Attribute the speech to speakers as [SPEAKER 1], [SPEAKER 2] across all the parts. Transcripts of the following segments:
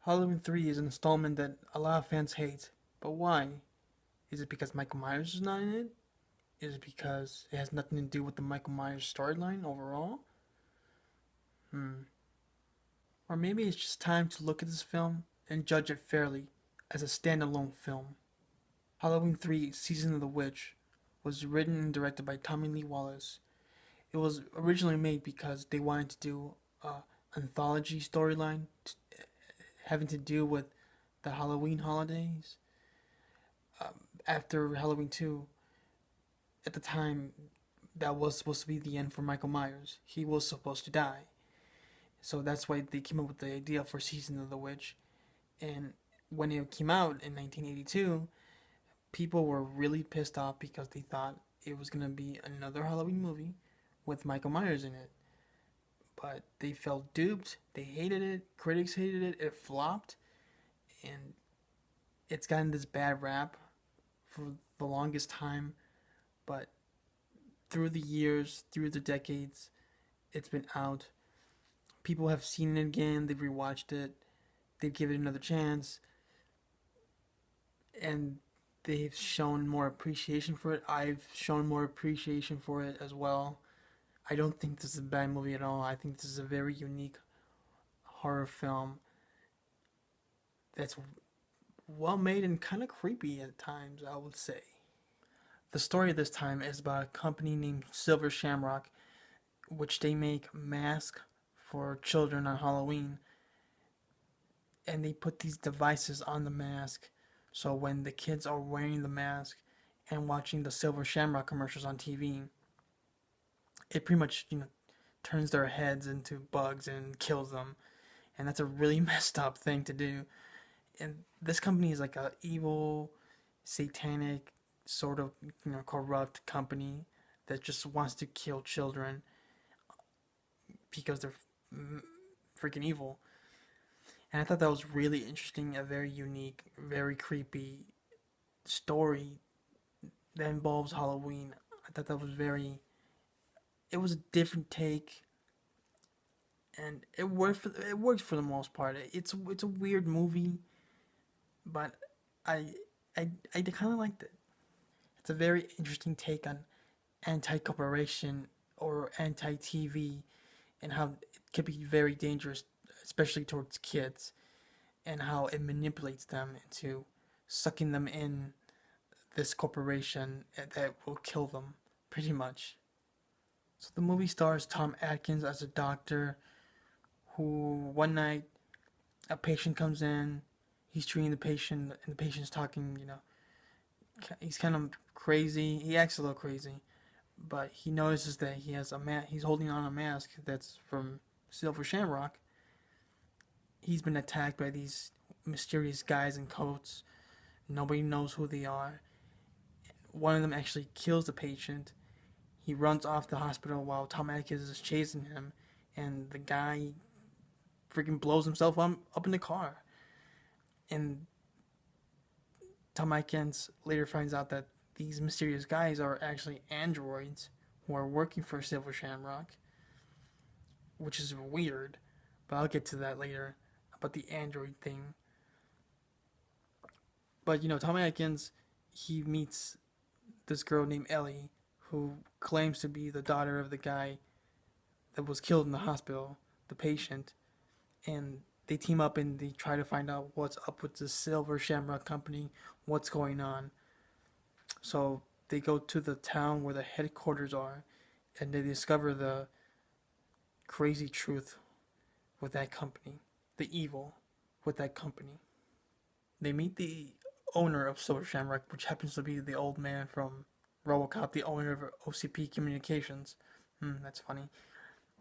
[SPEAKER 1] Halloween 3 is an installment that a lot of fans hate. But why? Is it because Michael Myers is not in it? Is it because it has nothing to do with the Michael Myers storyline overall? Hmm. Or maybe it's just time to look at this film and judge it fairly as a standalone film. Halloween 3 Season of the Witch was written and directed by Tommy Lee Wallace. It was originally made because they wanted to do an anthology storyline having to do with the Halloween holidays. After Halloween 2, at the time, that was supposed to be the end for Michael Myers. He was supposed to die. So that's why they came up with the idea for Season of the Witch. And when it came out in 1982, people were really pissed off because they thought it was going to be another Halloween movie with Michael Myers in it. But they felt duped. They hated it. Critics hated it. It flopped. And it's gotten this bad rap for the longest time. But through the years, through the decades, it's been out. People have seen it again. They've rewatched it. They've given it another chance. And they've shown more appreciation for it. I've shown more appreciation for it as well. I don't think this is a bad movie at all. I think this is a very unique horror film that's well made and kind of creepy at times, I would say. The story this time is about a company named Silver Shamrock, which they make masks for children on Halloween. And they put these devices on the mask so when the kids are wearing the mask and watching the Silver Shamrock commercials on TV, it pretty much, turns their heads into bugs and kills them. And that's a really messed up thing to do. And this company is like a evil, satanic, sort of, corrupt company that just wants to kill children because they're freaking evil. And I thought that was really interesting, a very unique, very creepy story that involves Halloween. I thought that was very. It was a different take, and it worked for the most part. It's a weird movie, but I I kind of liked it. It's a very interesting take on anti-corporation or anti-TV and how it can be very dangerous, especially towards kids, and how it manipulates them into sucking them in this corporation that will kill them, pretty much. So the movie stars Tom Atkins as a doctor who one night a patient comes in, he's treating the patient, and the patient's talking, he's kind of crazy. He acts a little crazy, but he notices that he's holding on a mask that's from Silver Shamrock. He's been attacked by these mysterious guys in coats. Nobody knows who they are. One of them actually kills the patient. He runs off the hospital while Tom Atkins is chasing him, and the guy freaking blows himself up in the car. And Tom Atkins later finds out that these mysterious guys are actually androids who are working for Silver Shamrock, which is weird, but I'll get to that later about the android thing. But Tom Atkins, he meets this girl named Ellie who claims to be the daughter of the guy that was killed in the hospital, the patient, and they team up and they try to find out what's up with the Silver Shamrock company, what's going on. So they go to the town where the headquarters are, and they discover the crazy truth with that company, the evil with that company. They meet the owner of Silver Shamrock, which happens to be the old man from RoboCop, the owner of OCP Communications. That's funny.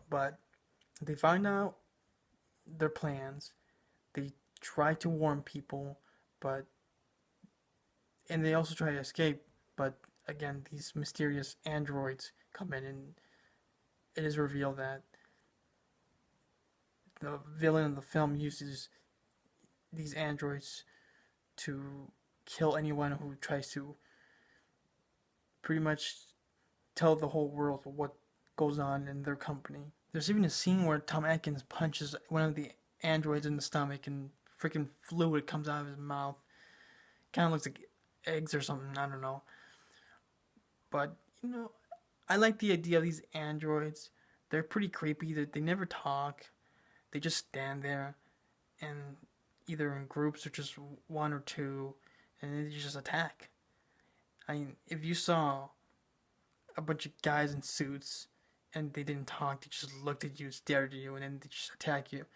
[SPEAKER 1] But they find out their plans. They try to warn people, but and they also try to escape. But again, these mysterious androids come in, and it is revealed that the villain of the film uses these androids to kill anyone who tries to pretty much tell the whole world what goes on in their company. There's even a scene where Tom Atkins punches one of the androids in the stomach and freaking fluid comes out of his mouth. Kind of looks like eggs or something. I don't know. But I like the idea of these androids. They're pretty creepy. They never talk. They just stand there, and either in groups or just one or two, and they just attack. I mean, if you saw a bunch of guys in suits and they didn't talk, they just looked at you, stared at you, and then they just attack you,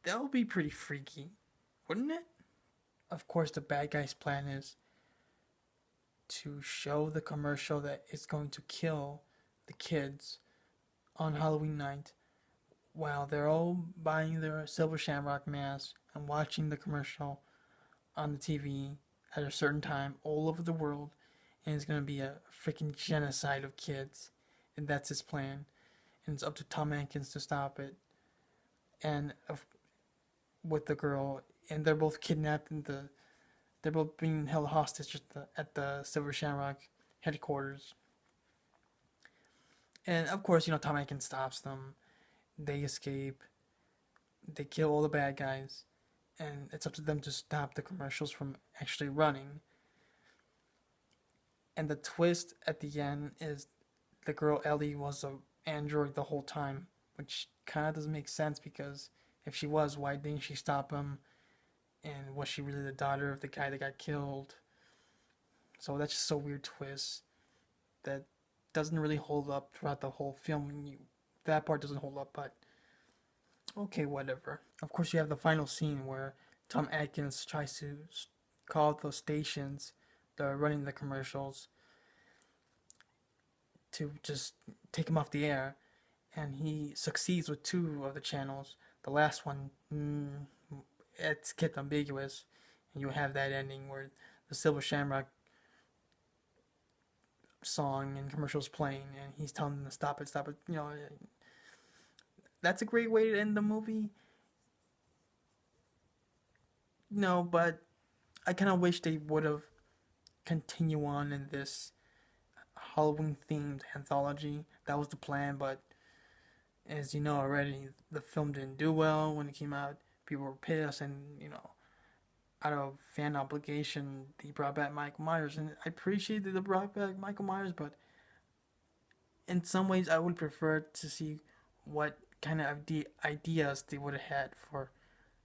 [SPEAKER 1] that would be pretty freaky, wouldn't it? Of course, the bad guy's plan is to show the commercial that it's going to kill the kids on Halloween night while they're all buying their Silver Shamrock masks and watching the commercial on the TV at a certain time all over the world, and it's going to be a freaking genocide of kids, and that's his plan, and it's up to Tom Atkins to stop it, and with the girl, and they're both kidnapped, and they're both being held hostage at the Silver Shamrock headquarters. And of course, Tom Atkins stops them. They escape. They kill all the bad guys. And it's up to them to stop the commercials from actually running. And the twist at the end is the girl Ellie was an android the whole time, which kind of doesn't make sense because if she was, why didn't she stop him? And was she really the daughter of the guy that got killed? So that's just a weird twist that doesn't really hold up throughout the whole film. That part doesn't hold up, but okay, whatever. Of course, you have the final scene where Tom Atkins tries to call those stations that are running the commercials to just take him off the air, and he succeeds with 2 of the channels. The last one, it's kept ambiguous, and you have that ending where the Silver Shamrock song and commercials playing, and he's telling them to stop it, stop it. That's a great way to end the movie. No, but I kind of wish they would have continued on in this Halloween themed anthology. That was the plan, but as you know already, the film didn't do well when it came out. People were pissed, and out of fan obligation, they brought back Michael Myers, and I appreciate that they brought back Michael Myers, but in some ways, I would prefer to see what kind of ideas they would have had for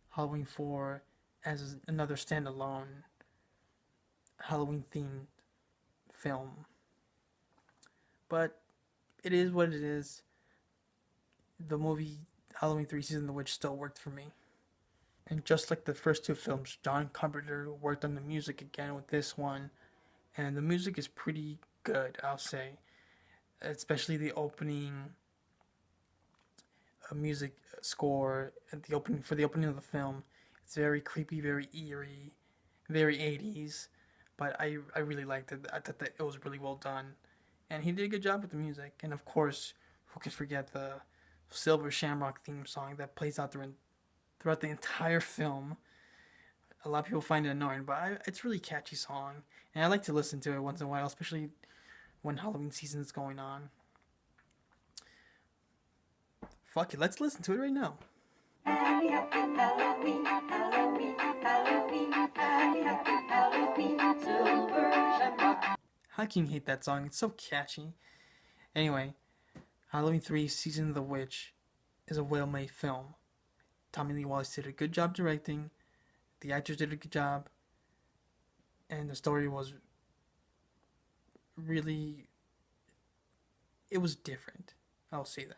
[SPEAKER 1] Halloween 4 as another standalone Halloween themed film. But it is what it is. The movie Halloween 3 Season of the Witch still worked for me. And just like the first 2 films, John Carpenter worked on the music again with this one. And the music is pretty good, I'll say. Especially the opening music score at the opening for the opening of the film. It's very creepy, very eerie, very 80s. But I really liked it. I thought that it was really well done. And he did a good job with the music. And of course, who could forget the Silver Shamrock theme song that plays out throughout the entire film. A lot of people find it annoying, but it's a really catchy song, and I like to listen to it once in a while, especially when Halloween season is going on. Fuck it, let's listen to it right now. Happy, happy Halloween, Halloween, Halloween, happy, happy Halloween, Silver Shamrock. How can you hate that song? It's so catchy. Anyway, Halloween 3 Season of the Witch is a well-made film. Tommy Lee Wallace did a good job directing, the actors did a good job, and the story was really, it was different. I'll say that.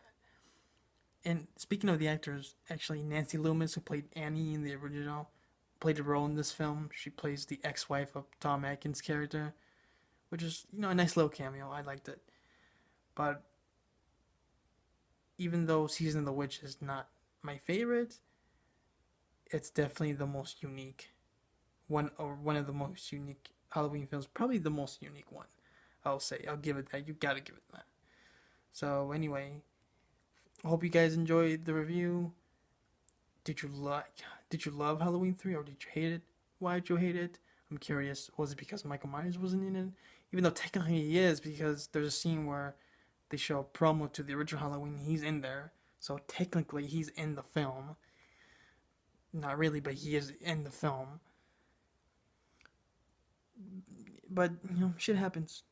[SPEAKER 1] And speaking of the actors, actually Nancy Loomis, who played Annie in the original, played a role in this film. She plays the ex-wife of Tom Atkins' character, which is, a nice little cameo. I liked it. But even though Season of the Witch is not my favorite, it's definitely the most unique one of the most unique Halloween films, probably the most unique one. I'll give it that. You gotta give it that. So anyway, I hope you guys enjoyed the review. Did you love Halloween 3 or did you hate it? Why did you hate it? I'm curious. Was it because Michael Myers wasn't in it? Even though technically he is, because there's a scene where they show a promo to the original Halloween. He's in there, so technically he's in the film. Not really, but he is in the film. But shit happens.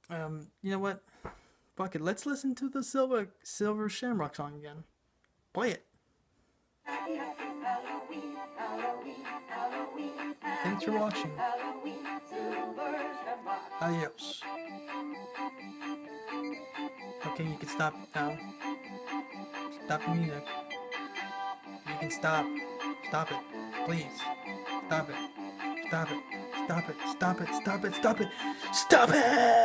[SPEAKER 1] You know what? Fuck it. Let's listen to the Silver Shamrock song again. Play it. Thanks for watching. Adios. Okay, you can stop now. Stop the music. You can stop. Stop it. Please. Stop it. Stop it. Stop it. Stop it. Stop it. Stop it. Stop it!